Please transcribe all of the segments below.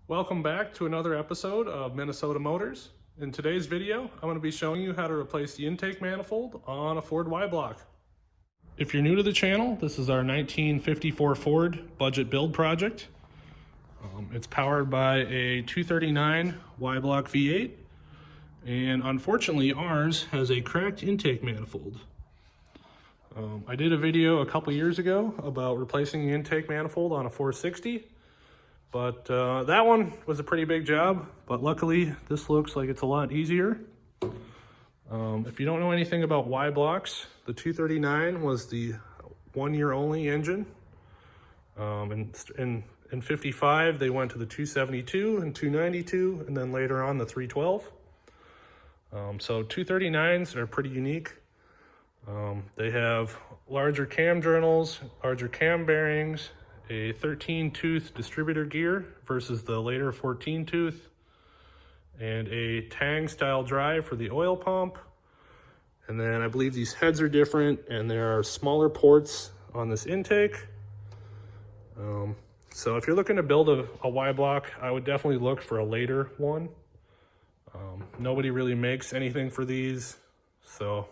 Welcome back to another episode of Minnesota Motors. In today's video, I'm going to be showing you how to replace the intake manifold on a Ford Y-Block. If you're new to the channel, this is our 1954 Ford budget build project. It's powered by a 239 Y-Block V8, and unfortunately ours has a cracked intake manifold. I did a video a couple years ago about replacing the intake manifold on a 460. But that one was a pretty big job, but luckily this looks like it's a lot easier. If you don't know anything about Y-Blocks, the 239 was the 1 year only engine. In 55, they went to the 272 and 292, and then later on the 312. So 239s are pretty unique. They have larger cam journals, larger cam bearings, a 13-tooth distributor gear versus the later 14-tooth, and a Tang style drive for the oil pump. And then I believe these heads are different, and there are smaller ports on this intake. So if you're looking to build a Y-Block, I would definitely look for a later one. Nobody really makes anything for these, so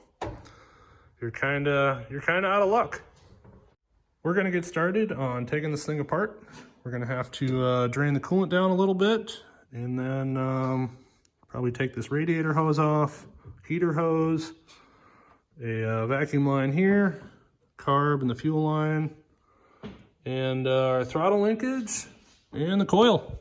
you're kind of out of luck. We're going to get started on taking this thing apart. We're going to have to drain the coolant down a little bit, and then probably take this radiator hose off, heater hose, a vacuum line here, carb and the fuel line, and our throttle linkage and the coil.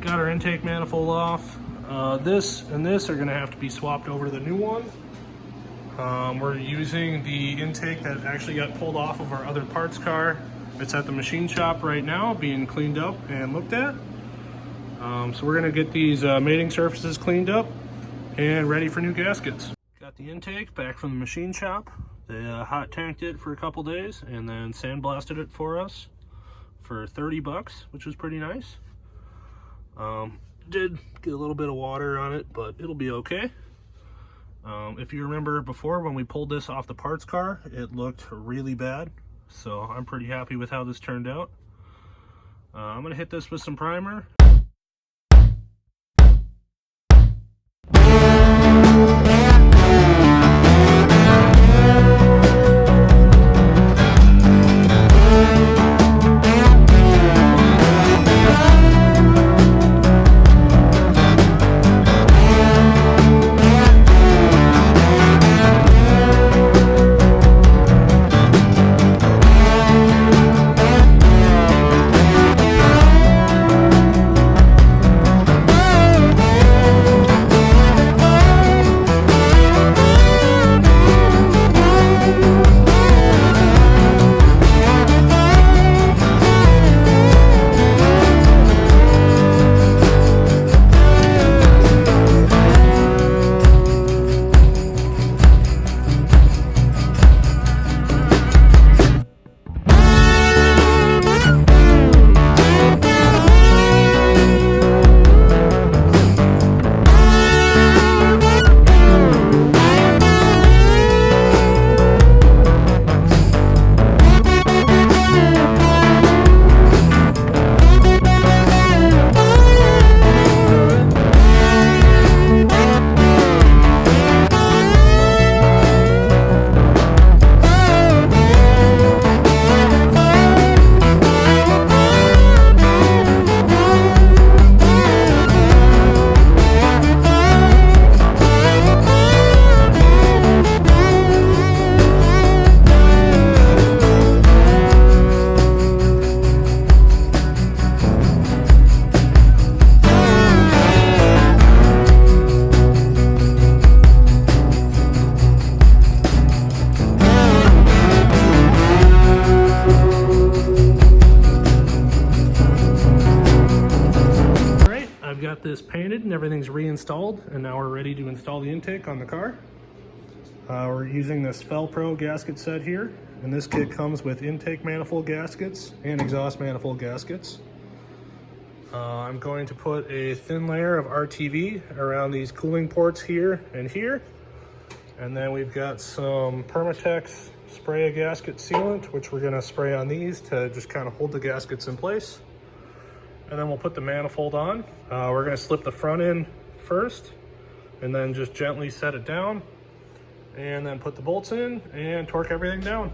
Got our intake manifold off. This and this are going to have to be swapped over to the new one. We're using the intake that actually got pulled off of our other parts car. It's at the machine shop right now being cleaned up and looked at. So we're going to get these mating surfaces cleaned up and ready for new gaskets. Got the intake back from the machine shop. They hot tanked it for a couple days and then sandblasted it for us for 30 bucks, which was pretty nice. Did get a little bit of water on it, but it'll be okay. If you remember before when we pulled this off the parts car, it looked really bad. So I'm pretty happy with how this turned out. I'm gonna hit this with some primer. this painted and everything's reinstalled, and now we're ready to install the intake on the car. We're using this Fel-Pro gasket set here, and this kit comes with intake manifold gaskets and exhaust manifold gaskets. I'm going to put a thin layer of RTV around these cooling ports here and here. And then we've got some Permatex spray a gasket sealant, which we're gonna spray on these to just kind of hold the gaskets in place. And then we'll put the manifold on. We're gonna slip the front in first, and then just gently set it down, and then put the bolts in and torque everything down.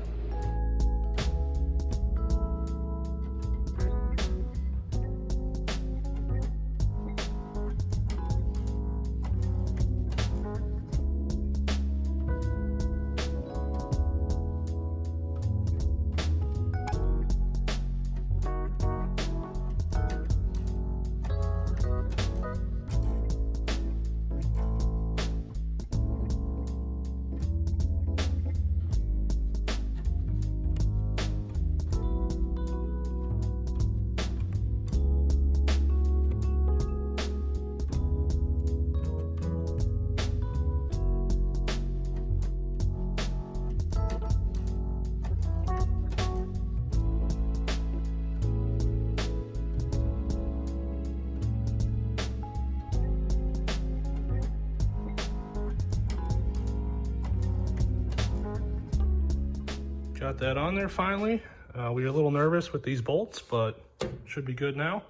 Got that on there finally. We were a little nervous with these bolts, but should be good now.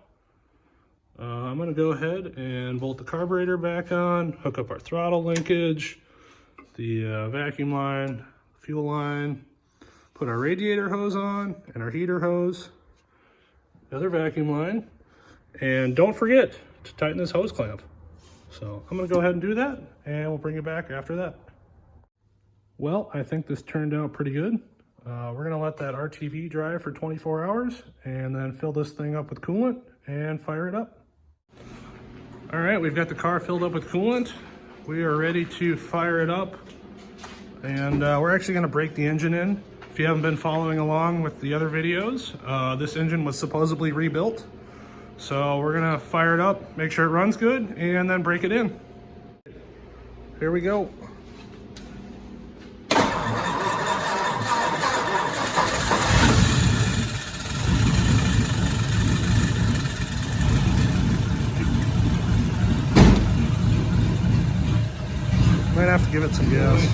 I'm gonna go ahead and bolt the carburetor back on, hook up our throttle linkage, the vacuum line, fuel line, put our radiator hose on and our heater hose, the other vacuum line, and don't forget to tighten this hose clamp. So I'm gonna go ahead and do that, and we'll bring it back after that. Well, I think this turned out pretty good. We're gonna let that RTV dry for 24 hours and then fill this thing up with coolant and fire it up. All right, we've got the car filled up with coolant. We are ready to fire it up, and we're actually gonna break the engine in. If you haven't been following along with the other videos, this engine was supposedly rebuilt. So we're gonna fire it up, make sure it runs good, and then break it in. Here we go. Might have to give it some gas.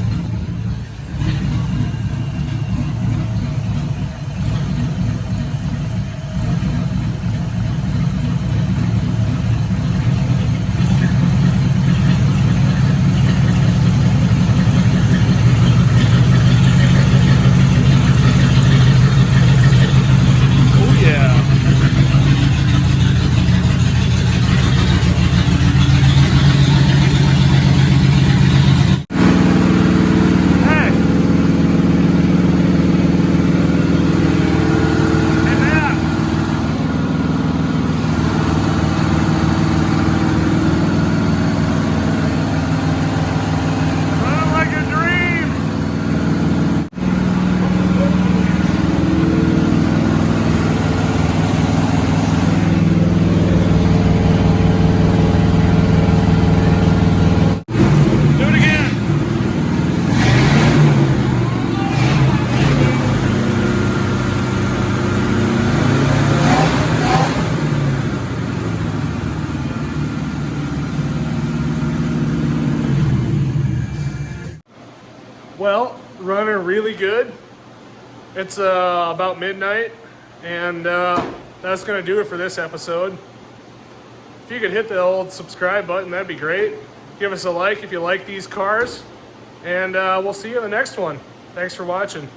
Well, running really good. It's about midnight, and that's gonna do it for this episode. If you could hit the old subscribe button, that'd be great. Give us a like if you like these cars, and we'll see you in the next one. Thanks for watching.